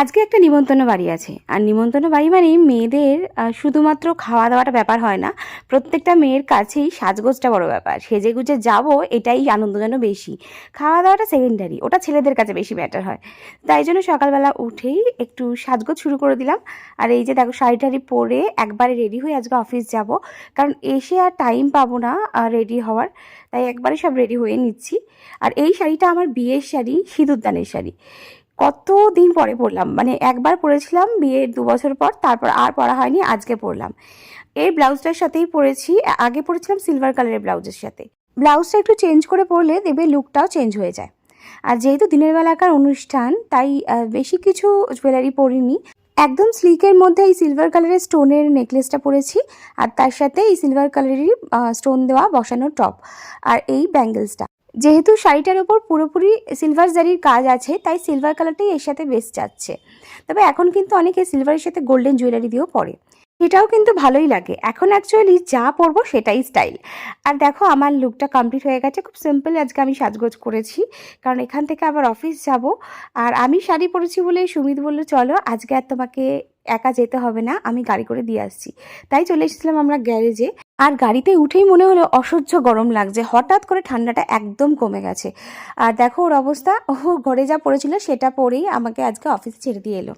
আজকে একটা নিমন্ত্রণ বাড়ি আছে। আর নিমন্ত্রণ বাড়ি মানে মেয়েদের শুধুমাত্র খাওয়া দাওয়াটা ব্যাপার হয় না, প্রত্যেকটা মেয়ের কাছেই সাজগোজটা বড় ব্যাপার। সেজেগুজে যাবো এটাই আনন্দ যেন বেশি, খাওয়া দাওয়াটা সেকেন্ডারি, ওটা ছেলেদের কাছে বেশি ম্যাটার হয়। তাই জন্য সকালবেলা উঠেই একটু সাজগোজ শুরু করে দিলাম। আর এই যে দেখো শাড়ি টাড়ি পরে একবারে রেডি হয়ে আজকে অফিস যাব, কারণ এসে আর টাইম পাবো না রেডি হওয়ার, তাই একবারে সব রেডি হয়ে নিচ্ছি। আর এই শাড়িটা আমার বিয়ের শাড়ি, সিঁদুরদানের শাড়ি। কত দিন পরে পরলাম, মানে একবার পরেছিলাম বিয়ের 2 বছর পর, তারপর আর পরা হয়নি, আজকে পরলাম। এই ব্লাউজটার সাথেই পরেছি, আগে পরেছিলাম সিলভার কালারের ব্লাউজের সাথে। ব্লাউজটা একটু চেঞ্জ করে পরলে দেখবে লুকটাও চেঞ্জ হয়ে যায়। আর যেহেতু দিনের বেলাকার অনুষ্ঠান, তাই বেশি কিছু জুয়েলারি পরিনি, একদম স্লিকের মধ্যে এই সিলভার কালারের স্টোনের নেকলেসটা পরেছি, আর তার সাথে এই সিলভার কালারেরই স্টোন দেওয়া বসানো টপ, আর এই ব্যাঙ্গেলসটা। যেহেতু শাড়িটার ওপর পুরোপুরি সিলভার জারির কাজ আছে, তাই সিলভার কালারটাই এর সাথে বেস্ট যাচ্ছে। তবে এখন কিন্তু অনেকে সিলভারের সাথে গোল্ডেন জুয়েলারি দিয়েও পরে, এটাও কিন্তু ভালোই লাগে। এখন অ্যাকচুয়ালি যা পরবো সেটাই স্টাইল। আর দেখো আমার লুকটা কমপ্লিট হয়ে গেছে, খুব সিম্পল আজকে আমি সাজগোজ করেছি, কারণ এখান থেকে আবার অফিস যাব। আর আমি শাড়ি পরেছি বলে সুমিত বললো চলো আজকে আর তোমাকে একা যেতে হবে না, আমি গাড়ি করে দিয়ে আসছি। তাই চলে এসেছিলাম আমরা গ্যারেজে। আর গাড়িতে উঠেই মনে হলো অসহ্য গরম লাগছে, হঠাৎ করে ঠান্ডাটা একদম কমে গেছে। আর দেখো ওর অবস্থা, ও ঘরে যা পড়েছিল সেটা পরেই আমাকে আজকে অফিস ছেড়ে দিয়ে এলো।